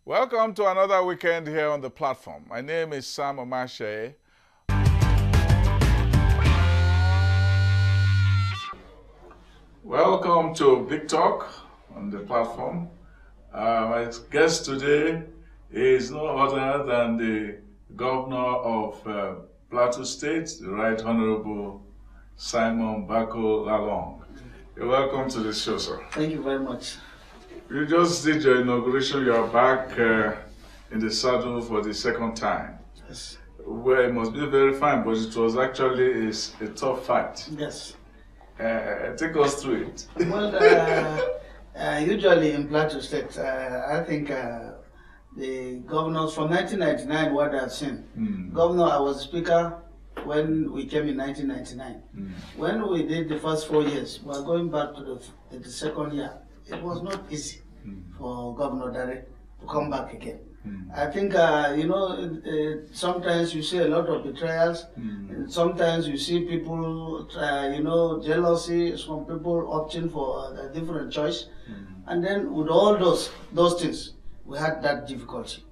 Welcome to another weekend here on the platform. My name is Sam Omashe. Welcome to Big Talk on the platform. My guest today is no other than the Governor of Plateau State, the Right Honorable Simon Bako Lalong. You're welcome to the show, sir. Thank you very much. You just did your inauguration. You are back in the saddle for the second time. Yes. Well, it must be very fine, but it was actually a tough fight. Yes. Take us through it. Well, usually in Plateau State, I think the governors from 1999, what I've seen. Governor, I was speaker when we came in 1999. When we did the first 4 years, we are going back to the second year. It was not easy for Governor Dare to come back again. I think, sometimes you see a lot of betrayals. Sometimes you see people, jealousy, some people opting for a different choice. And then with all those things, we had that difficulty.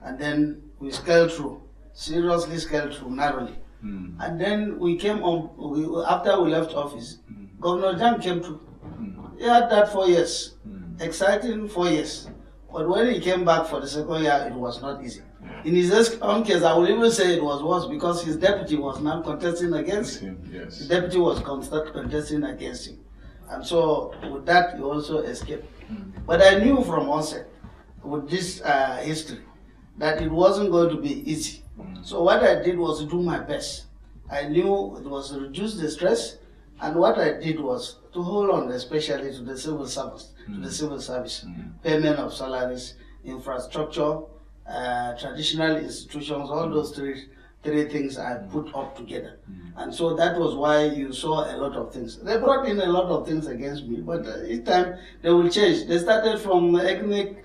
And then we scaled through, seriously scaled through, narrowly. And then we came on, after we left office, Governor Jan came through. He had that 4 years, exciting 4 years. But when he came back for the second year, it was not easy. In his own case, I would even say it was worse because his deputy was now contesting against him. Yes. The deputy was contesting against him. And so with that, he also escaped. But I knew from onset, with this history, that it wasn't going to be easy. So what I did was to do my best. I knew it was to reduce the stress, and what I did was to hold on, especially to the civil service, payment of salaries, infrastructure, traditional institutions, all those three things I put up together. And so that was why you saw a lot of things. They brought in a lot of things against me, but each time they will change. They started from ethnic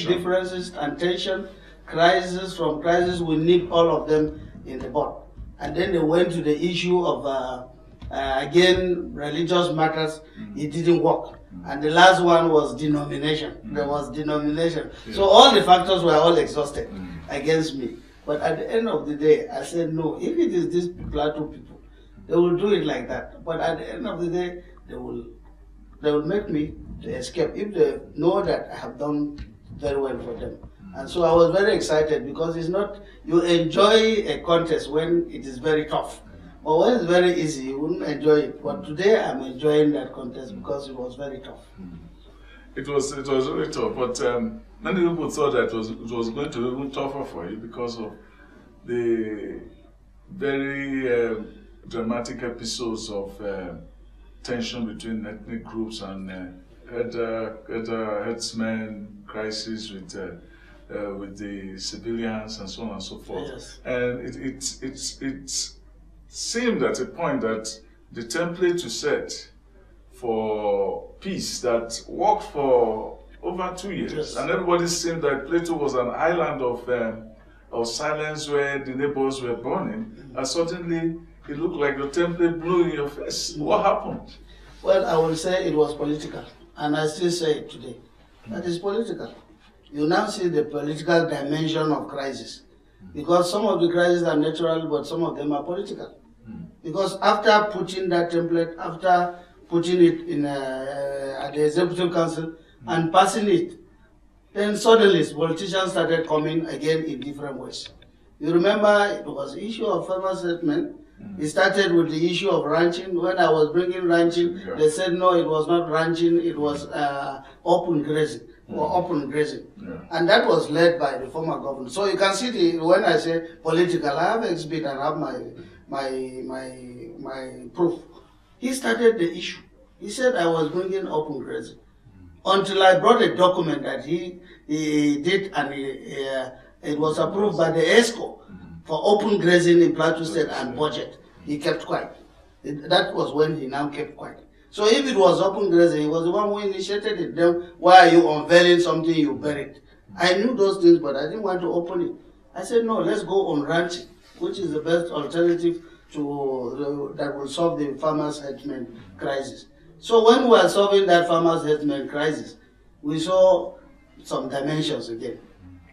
differences and tension, crisis. From crisis, we need all of them in the board. And then they went to the issue of, again, religious matters. It didn't work. And the last one was denomination. There was denomination. Yeah. So all the factors were all exhausted against me. But at the end of the day, I said, no, if it is these Plateau people, they will do it like that. But at the end of the day, they will make me to escape if they know that I have done very well for them. And so I was very excited because it's not, you enjoy a contest when it is very tough. But when it's very easy, you wouldn't enjoy it. But today I'm enjoying that contest because it was very tough. It was really tough, but many people thought that it was going to be even tougher for you because of the very dramatic episodes of tension between ethnic groups and headsmen crisis with the civilians and so on and so forth. Yes. And it seemed at a point that the template you set for peace that worked for over 2 years, yes. And everybody seemed that Plateau was an island of silence where the neighbors were burning, and suddenly it looked like the template blew in your face. What happened? Well, I will say it was political, and I still say it today. That is political. You now see the political dimension of crisis. Because some of the crises are natural, but some of them are political. Because after putting that template, after putting it in at the Executive Council and passing it, then suddenly politicians started coming again in different ways. You remember it was the issue of farmer settlement. It started with the issue of ranching. When I was bringing ranching, they said no, it was not ranching, it was open grazing. Or open grazing. And that was led by the former governor. So you can see when I say political, I have exhibit and have my proof. He started the issue. He said I was bringing open grazing. Until I brought a document that he did, and it was approved by the ESCO for open grazing in Plateau State and budget. He kept quiet. That was when he now kept quiet. So if it was open grazing, he was the one who initiated it. Then why are you unveiling something you buried? I knew those things, but I didn't want to open it. I said, no, let's go on ranching, which is the best alternative that will solve the farmers' headsmen crisis. So when we were solving that farmers' headsmen crisis, we saw some dimensions again.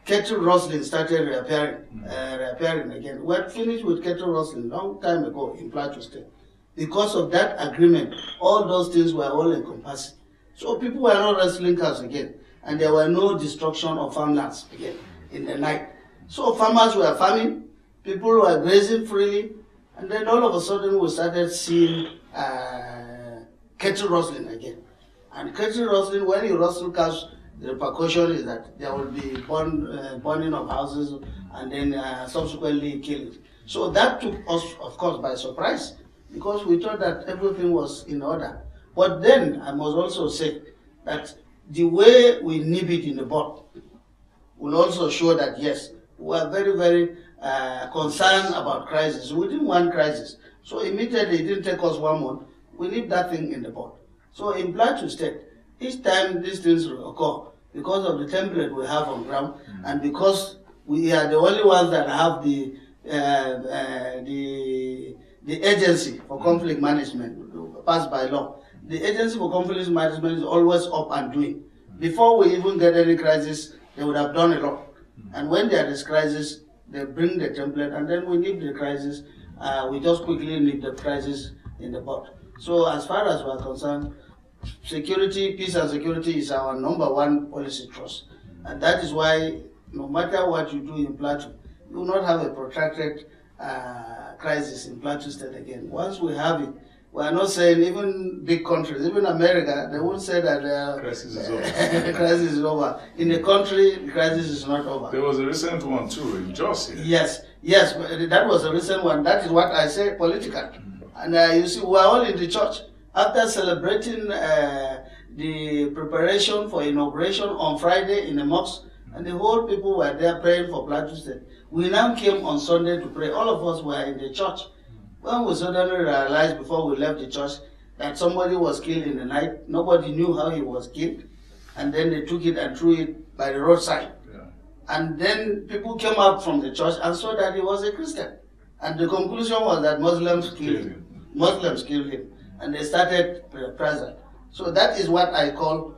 Cattle rustling started reappearing again. We had finished with cattle rustling long time ago in Plateau State. Because of that agreement, all those things were all encompassing. So people were not wrestling cows again, and there were no destruction of farmlands again in the night. So farmers were farming, people were grazing freely, and then all of a sudden we started seeing cattle rustling again. And cattle rustling, when you rustle cows, the repercussion is that there will be burning of houses and then subsequently killing. So that took us, of course, by surprise, because we thought that everything was in order. But then I must also say that the way we nip it in the bud will also show that yes, we are very, very concerned about crisis. We didn't want crisis. So immediately it didn't take us 1 month. We nip that thing in the bud. So in Plateau State, each time these things occur, because of the template we have on ground, and because we are the only ones that have the agency for conflict management passed by law. The agency for conflict management is always up and doing. Before we even get any crisis, they would have done a lot. And when there is crisis, they bring the template, and then we nip the crisis. We just quickly nip the crisis in the bud. So as far as we are concerned, security, peace and security is our #1 policy thrust. And that is why no matter what you do in Plateau, you will not have a protracted crisis in Plateau State again. Once we have it, we are not saying, even big countries, even America, they won't say that crisis is over. crisis is over. In the country, the crisis is not over. There was a recent one too in Jos. Yes, but that was a recent one. That is what I say, political. And you see, we are all in the church. After celebrating the preparation for inauguration on Friday in the mosque, and the whole people were there praying for Plateau State, we now came on Sunday to pray. All of us were in the church. When we suddenly realized before we left the church that somebody was killed in the night, nobody knew how he was killed, and then they took it and threw it by the roadside. Yeah. And then people came out from the church and saw that he was a Christian. And the conclusion was that Muslims killed him. Muslims killed him. And they started present. So that is what I call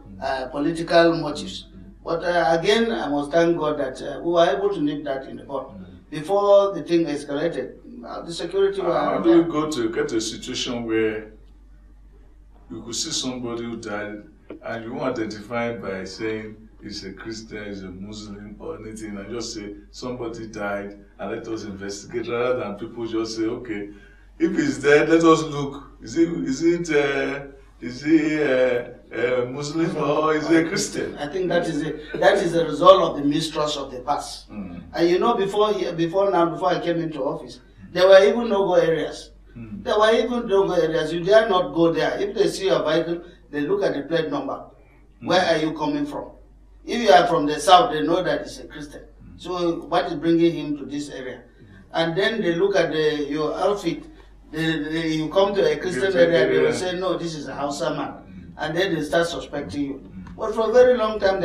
political motives. But again, I must thank God that we were able to nip that in the bud. Before the thing escalated, the security were... How do you go to get to a situation where you could see somebody who died and you won't identify by saying he's a Christian, he's a Muslim or anything, and just say somebody died and let us investigate, rather than people just say, okay, if he's dead, let us look. Is he a Muslim or is he a Christian? I think that is a result of the mistrust of the past. And you know, before I came into office, there were even no-go areas. There were even no-go areas. You dare not go there. If they see a vehicle, they look at the plate number. Where are you coming from? If you are from the south, they know that it's a Christian. So what is bringing him to this area? And then they look at your outfit. You come to a Christian area, they will say, no, this is a Hausa man. And then they start suspecting you. But for a very long time,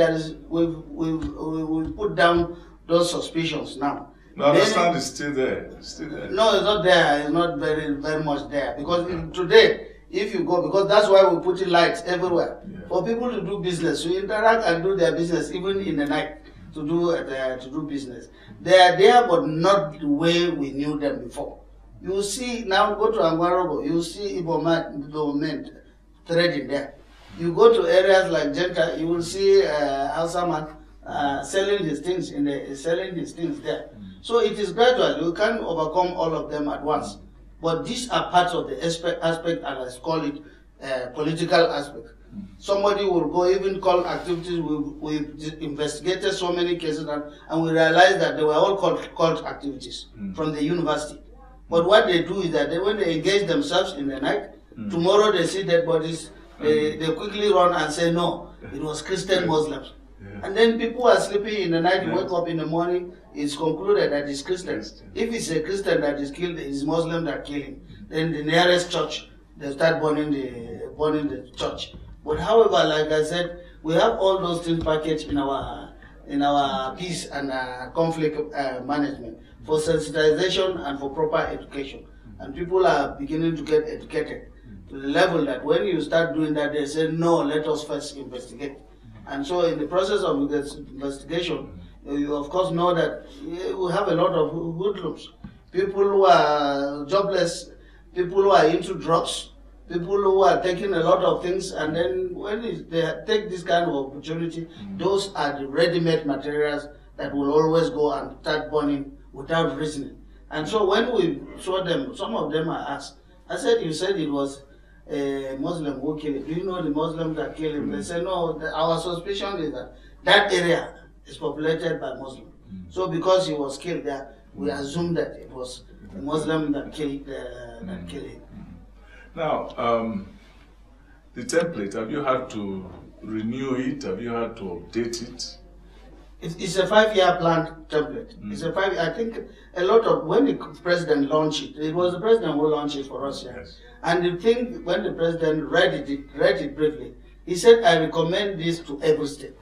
we've put down those suspicions now. No, I understand it's still there. It's still there. No, it's not there. It's not very, very much there. Because today, if you go, because that's why we put in lights everywhere. Yeah. For people to do business, to interact and do their business, even in the night, to do business. They are there, but not the way we knew them before. You see, now go to Angwarogo, you see Igbo men trading there. You go to areas like Jenta, you will see Hausa man selling his things there. So it is gradual. You can't overcome all of them at once. But these are parts of the aspect, and let's call it political aspect. Somebody will go, even call activities. We've investigated so many cases, and we realized that they were all cult activities from the university. But what they do is that when they engage themselves in the night, tomorrow they see dead bodies, they quickly run and say, no, it was Christian Muslims. Yeah. And then people are sleeping in the night, you wake up in the morning, it's concluded that it's Christian. If it's a Christian that is killed, it's Muslim that kill him. Then the nearest church, they start burning the church. But however, like I said, we have all those things packaged in our peace and conflict management for sensitization and for proper education. And people are beginning to get educated to the level that when you start doing that, they say, no, let us first investigate. And so in the process of this investigation, you of course know that we have a lot of hoodlums, people who are jobless, people who are into drugs, people who are taking a lot of things, and then when they take this kind of opportunity, those are the ready-made materials that will always go and start burning without reasoning. And so when we saw them, some of them I asked, I said, you said it was a Muslim who killed him. Do you know the Muslims that killed him? They said, no, our suspicion is that that area is populated by Muslims. So because he was killed there, we assume that it was a Muslim that killed him. Now, the template, have you had to renew it? Have you had to update it? It's a 5-year plan template. It's a 5. I think a lot of when the president launched it, it was the president who launched it for us here. Yes. And the thing when the president read it briefly, he said, "I recommend this to every state."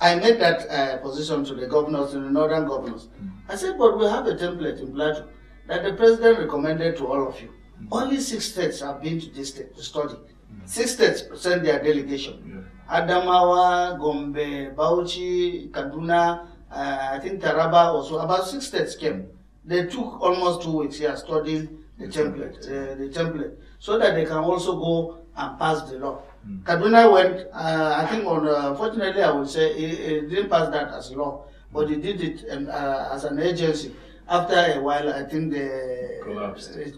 I made that position to the governors, to the northern governors. I said, "But we have a template in Plateau that the president recommended to all of you. Only 6 states have been to this state to study. 6 states sent their delegation." Adamawa, Gombe, Bauchi, Kaduna, I think Taraba also, about 6 states came. They took almost 2 weeks here studying the template, so that they can also go and pass the law. Kaduna went, I think, unfortunately, I would say, it didn't pass that as law, but it did it as an agency. After a while, I think it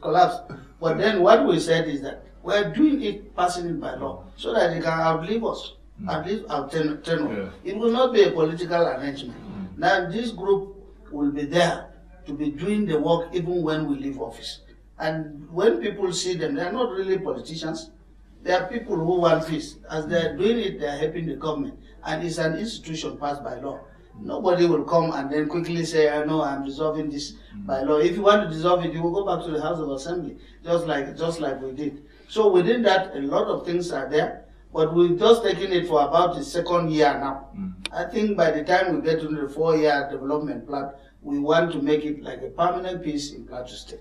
collapsed. But then what we said is that we're doing it, passing it by law, so that they can outlive us, outlive our tenure. It will not be a political arrangement. Now, this group will be there to be doing the work even when we leave office. And when people see them, they are not really politicians. They are people who want peace. As they are doing it, they are helping the government. And it's an institution passed by law. Nobody will come and then quickly say, "I know I'm dissolving this by law." If you want to dissolve it, you will go back to the House of Assembly, just like we did. So within that, a lot of things are there, but we've just taken it for about the 2nd year now. I think by the time we get to the 4-year development plan, we want to make it like a permanent peace in Plateau State.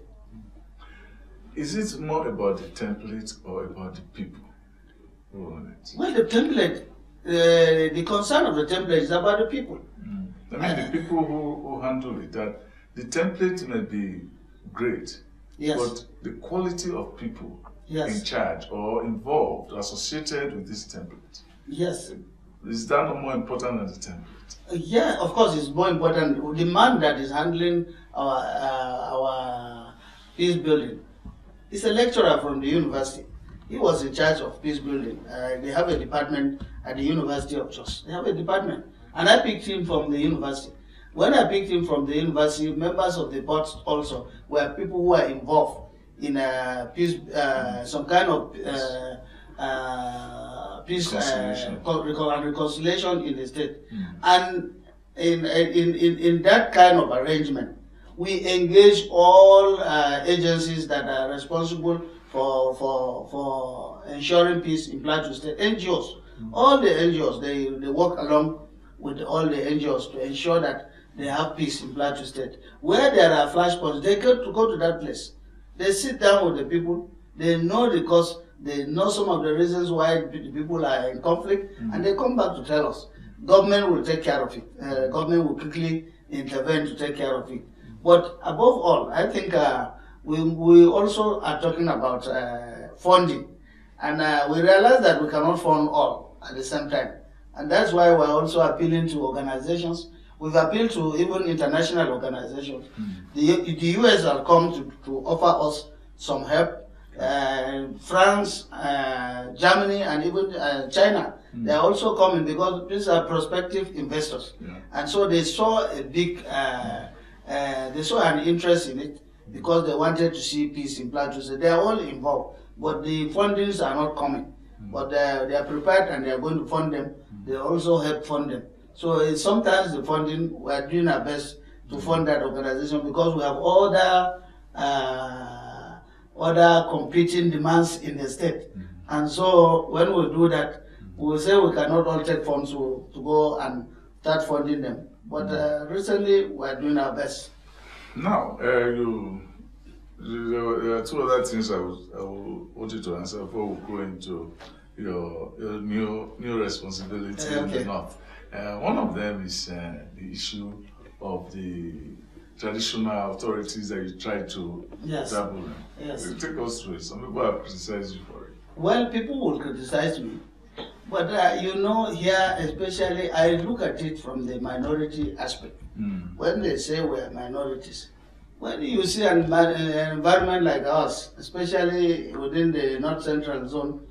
Is it more about the template or about the people who own it? Well, the template, the concern of the template is about the people. I mean, the people who handle it, that the template may be great, but the quality of people in charge or involved, associated with this template, is that not more important than the template? Yeah, of course, it's more important. The man that is handling our peace building is a lecturer from the university. He was in charge of peace building. They have a department at the University of Jos. They have a department. And I picked him from the university. When I picked him from the university, members of the board also were people who were involved in peace, some kind of peace and reconciliation in the state. And in that kind of arrangement, we engage all agencies that are responsible for ensuring peace in Plateau State. NGOs, all the NGOs, they work along with all the NGOs to ensure that they have peace in Plateau State. Where there are flashpoints, they go to that place. They sit down with the people, they know the cause, they know some of the reasons why the people are in conflict, and they come back to tell us. Government will take care of it. Government will quickly intervene to take care of it. But above all, I think we also are talking about funding. And we realize that we cannot fund all at the same time. And that's why we're also appealing to organizations. We've appealed to even international organizations. The US have come to offer us some help. France, Germany, and even China, they are also coming because these are prospective investors. And so they saw a big, they saw an interest in it because they wanted to see peace in Plateau. So they are all involved, but the fundings are not coming. But they are prepared and they are going to fund them. They also help fund them. So sometimes the funding, we are doing our best to fund that organization because we have other competing demands in the state. And so when we do that, we say we cannot all take funds to go and start funding them. But recently, we are doing our best. Now, there are 2 other things I want you to answer before we go into your new responsibility in the North. One of them is the issue of the traditional authorities that you try to dabble in. Yes. Take us through it. Some people have criticized you for it. Well, people will criticize me. But you know, here especially, I look at it from the minority aspect. When they say we're minorities, when you see an environment like ours, especially within the North Central Zone,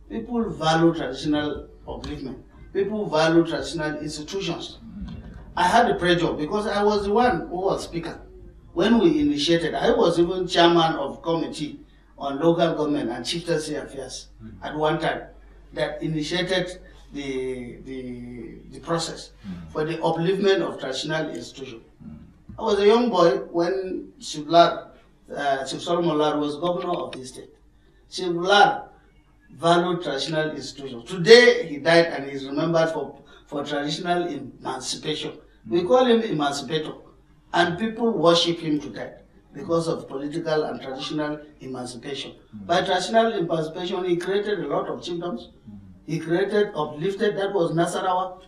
people value traditional upliftment. People value traditional institutions. I had a pressure because I was the one who was speaker. When we initiated, I was even chairman of committee on local government and chieftaincy affairs at one time that initiated the process for the upliftment of traditional institutions. I was a young boy when Chief Solomon Lar was governor of the state. Chief Lar valued traditional institutions. Today he died and he is remembered for traditional emancipation. We call him emancipator, and people worship him to death because of political and traditional emancipation. By traditional emancipation, he created a lot of chiefdoms. He created, uplifted, that was Nasarawa.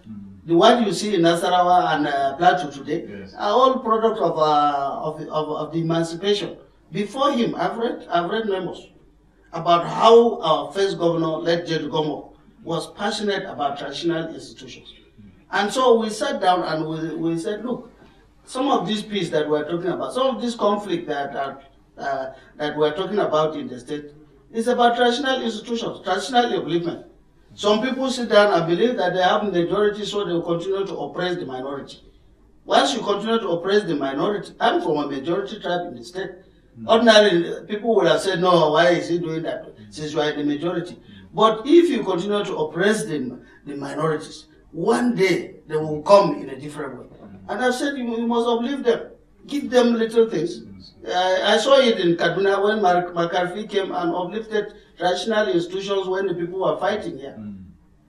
The what you see in Nasarawa and Plateau today are all product of the emancipation. Before him, I've read memos about how our first governor, late J. Gomo, was passionate about traditional institutions. And so we sat down and we said, look, some of these peace that we're talking about, some of this conflict that we're talking about in the state is about traditional institutions, traditional upliftment. Some people sit down and believe that they have majority, so they will continue to oppress the minority. Once you continue to oppress the minority, I'm from a majority tribe in the state. Ordinarily, people would have said, no, why is he doing that since you are in the majority? But if you continue to oppress the minorities, one day they will come in a different way. And I said, you must uplift them. Give them little things. I saw it in Kaduna when McCarthy came and uplifted traditional institutions when the people were fighting here.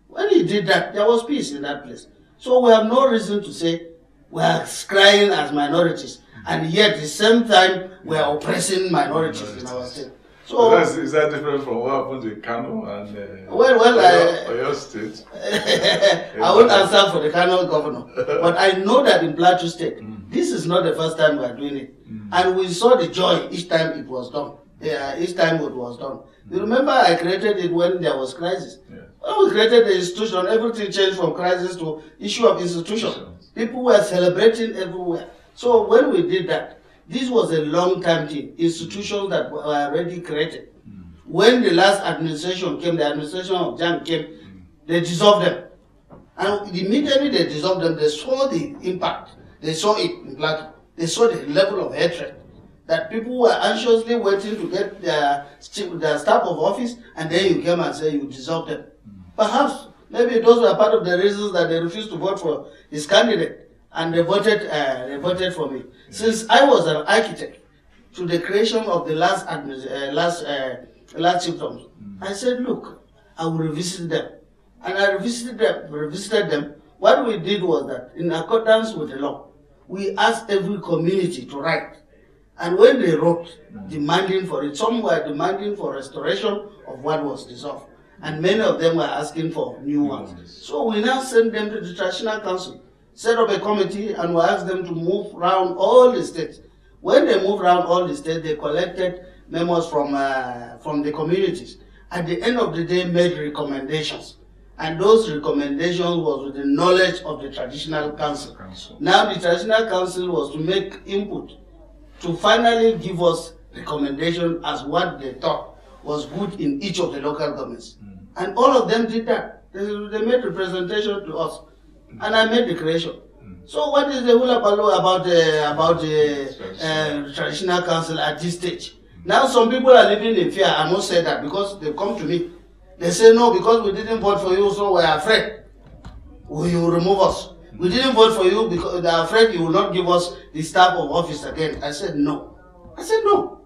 When he did that, there was peace in that place. So we have no reason to say we are crying as minorities, and yet at the same time we are oppressing minorities in our state. So is that different from what happened in Kano and Oyo State? I won't answer for the Kano governor, but I know that in Plateau State, this is not the first time we are doing it, and we saw the joy each time it was done. Each time it was done. You remember I created it when there was crisis. When we created the institution, everything changed from crisis to issue of institution. People were celebrating everywhere. So when we did that, this was a long-time thing. Institutions that were already created. When the last administration came, the administration of Jam came, they dissolved them. And immediately they dissolved them, they saw the impact. They saw it in Plateau. They saw the level of hatred. That people were anxiously waiting to get their staff of office, and then you came and say you dissolved them. Perhaps, maybe those were part of the reasons that they refused to vote for his candidate, and they voted for me. Since I was an architect to the creation of the last chiefdoms, I said, look, I will revisit them. And I revisited them. What we did was that, in accordance with the law, we asked every community to write. And when they wrote, demanding for it, some were demanding for restoration of what was dissolved. And many of them were asking for new ones. So we now send them to the Traditional Council, set up a committee, and we ask them to move around all the states. When they moved around all the states, they collected memos from the communities. At the end of the day, made recommendations. And those recommendations was with the knowledge of the Traditional Council. Now the Traditional Council was to make input to finally give us recommendation as what they thought was good in each of the local governments. And all of them did that. They made representation to us. And I made the creation. So what is the hullabaloo about the Traditional Council at this stage? Now some people are living in fear. I must say that because they come to me. They say, no, because we didn't vote for you, so we're afraid. You will remove us. We didn't vote for you because they're afraid you will not give us the staff of office again. I said, no. I said, no.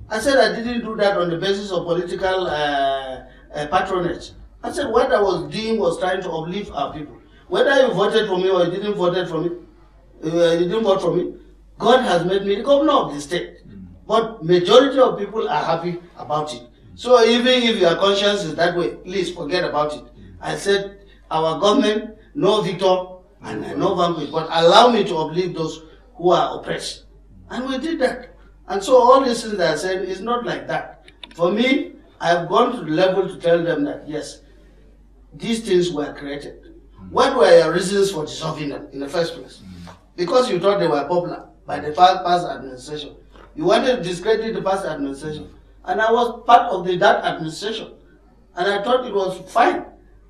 I said I didn't do that on the basis of political patronage. I said what I was doing was trying to uplift our people. Whether you voted for me or you didn't vote for me, God has made me the governor of the state. But majority of people are happy about it. So even if your conscience is that way, please forget about it. I said, our government, no victor and no vanquish, but allow me to uplift those who are oppressed. And we did that. And so all these things that I said is not like that. For me, I've gone to the level to tell them that, yes, these things were created. What were your reasons for dissolving them in the first place? Because you thought they were popular by the past administration. You wanted to discredit the past administration. And I was part of that administration. And I thought it was fine.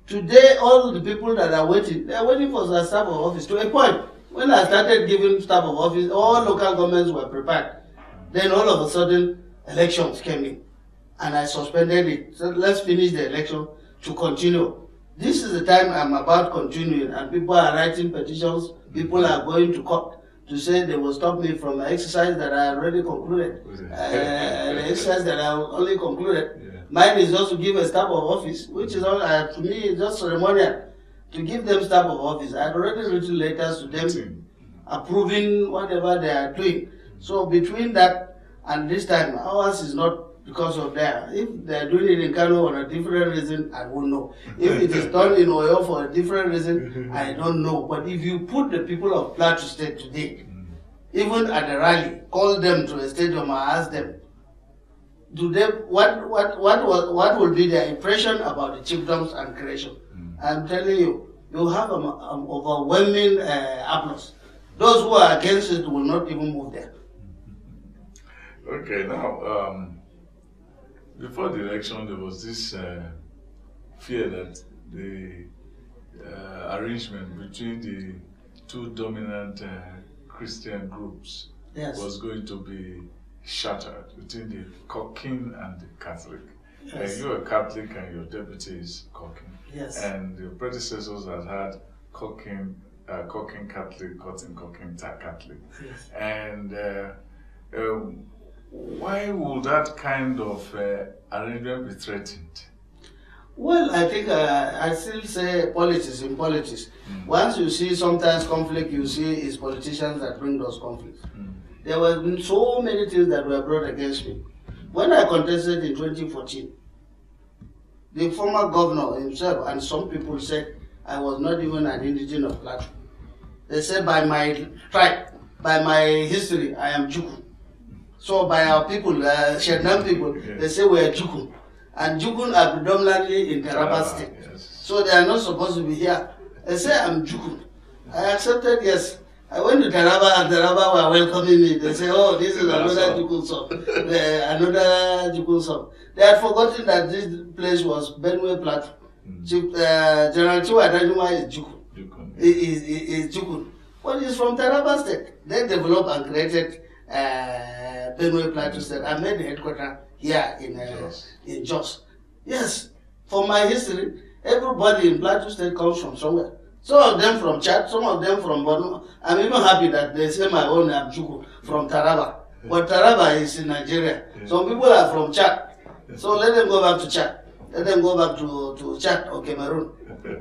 Today, all the people that are waiting, they are waiting for the staff of office. To a point, when I started giving staff of office, all local governments were prepared. Then all of a sudden, elections came in. And I suspended it. So let's finish the election to continue. This is the time I'm about continuing, and people are writing petitions. People are going to court to say they will stop me from the exercise that I already concluded. The exercise that I only concluded. Yeah. Mine is just to give a staff of office, which is all, to me, is just ceremonial. To give them staff of office. I had already written letters to them approving whatever they are doing. So between that and this time, ours is not because of that. If they are doing it in Kano for a different reason, I won't know. If it is done in Oyo for a different reason, I don't know. But if you put the people of Plateau State today, even at the rally, call them to a stadium and ask them, do they, what will be their impression about the chiefdoms and creation? I'm telling you, you have an overwhelming applause. Those who are against it will not even move there. Okay, now, before the election, there was this fear that the arrangement between the two dominant Christian groups was going to be shattered, between the Cocking and the Catholic. Yes. You're a Catholic and your deputy is Cocking. Yes. And your predecessors had Cocking Catholic, Cocking Catholic. Yes. And why would that kind of arrangement be threatened? Well, I think I still say politics in politics. Once you see sometimes conflict, you see it's politicians that bring those conflicts. There were so many things that were brought against me. When I contested in 2014, the former governor himself and some people said I was not even an indigene of Plateau. They said by my tribe, by my history, I am Juku. So by our people, Shednam people, they say we are Jukun. And Jukun are predominantly in Taraba State. Yes. So they are not supposed to be here. They say I'm Jukun. I accepted, yes. I went to Taraba and Taraba were welcoming me. They say, oh, this is another Jukun song. Another Jukun song. They had forgotten that this place was Benue Plateau. General Chiwa Danjuma is Jukun. Is Jukun. But he's from Taraba State. They developed and created Benue Plateau State. I made the headquarters here in Jos. Yes, for my history, everybody in Plateau State comes from somewhere. Some of them from Chad, some of them from Borno. I'm even happy that they say my own name, Juku, from Taraba. But Taraba is in Nigeria. Some people are from Chad. So let them go back to Chad. Let them go back to Chad or Cameroon.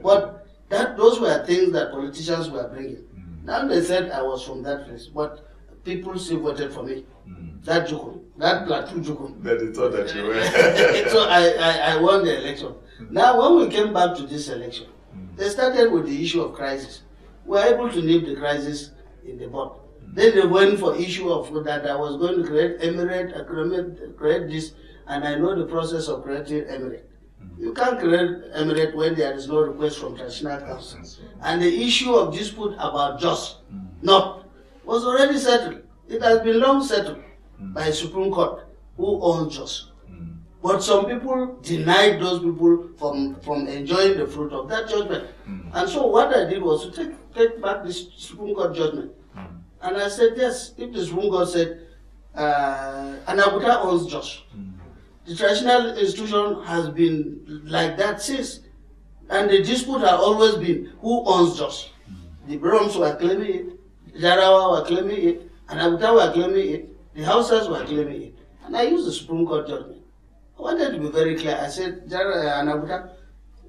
But those were things that politicians were bringing. Now they said I was from that place. But people still voted for me. That Juku, that Plateau Juku. That they thought that you were. So I won the election. Now when we came back to this election, they started with the issue of crisis. We were able to nip the crisis in the bud. Then they went for issue of that I was going to create emirate, create this, and I know the process of creating emirate. You can't create emirate when there is no request from traditional council. And the issue of dispute about Jos North was already settled. It has been long settled by Supreme Court who owns Jos. But some people denied those people from enjoying the fruit of that judgment. And so what I did was to take back this Supreme Court judgment. And I said, yes, if the Supreme Court said, Anabuta owns Jos. The traditional institution has been like that since. And the dispute has always been who owns Jos. The Broms were claiming it, the Jarawa were claiming it, Anabuta were claiming it, the Hausas were claiming it. And I used the Supreme Court judgment. I wanted to be very clear. I said, Anabuta,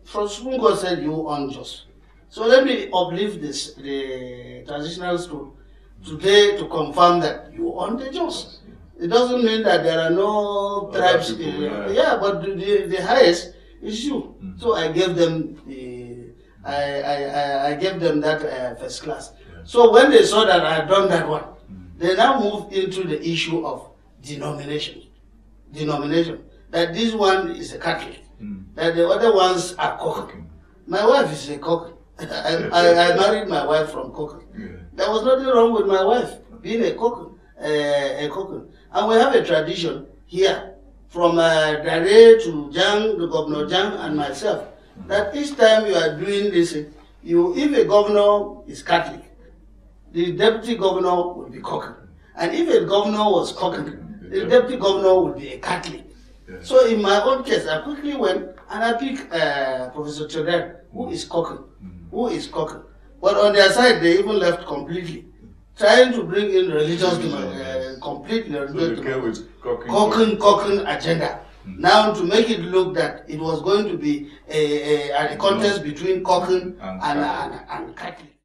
from Supreme Court said you own Jos. So let me uplift the transitional stool today to confirm that you own the Jos. It doesn't mean that there are no tribes. People, yeah, but the highest is you. So I gave them I gave them that first class. Yeah. So when they saw that I had done that one, they now moved into the issue of denomination. That this one is a Catholic, that the other ones are Kokan. My wife is a Kokan. I married my wife from Kokan. Yeah. There was nothing wrong with my wife being a Kokan. And we have a tradition here from Dare to Jang, the Governor Jang, and myself, that each time you are doing this, if a governor is Catholic, the deputy governor will be Kokan. And if a governor was Kokan, the deputy governor would be a Catholic. Yeah. So in my own case, I quickly went and I picked Professor Chodek, who is Kokan. But on their side, they even left completely, trying to bring in religious completely religious Kokan agenda. Now to make it look that it was going to be a contest between Kokan and Catholic.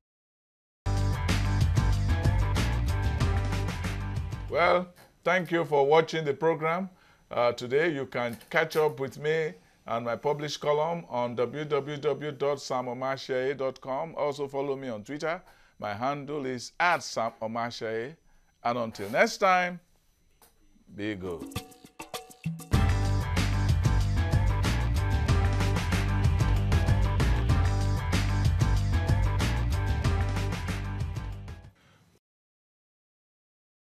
Well, thank you for watching the program. Today you can catch up with me and my published column on www.samomasheye.com. Also follow me on Twitter. My handle is @SamOmasheye. And until next time, be good.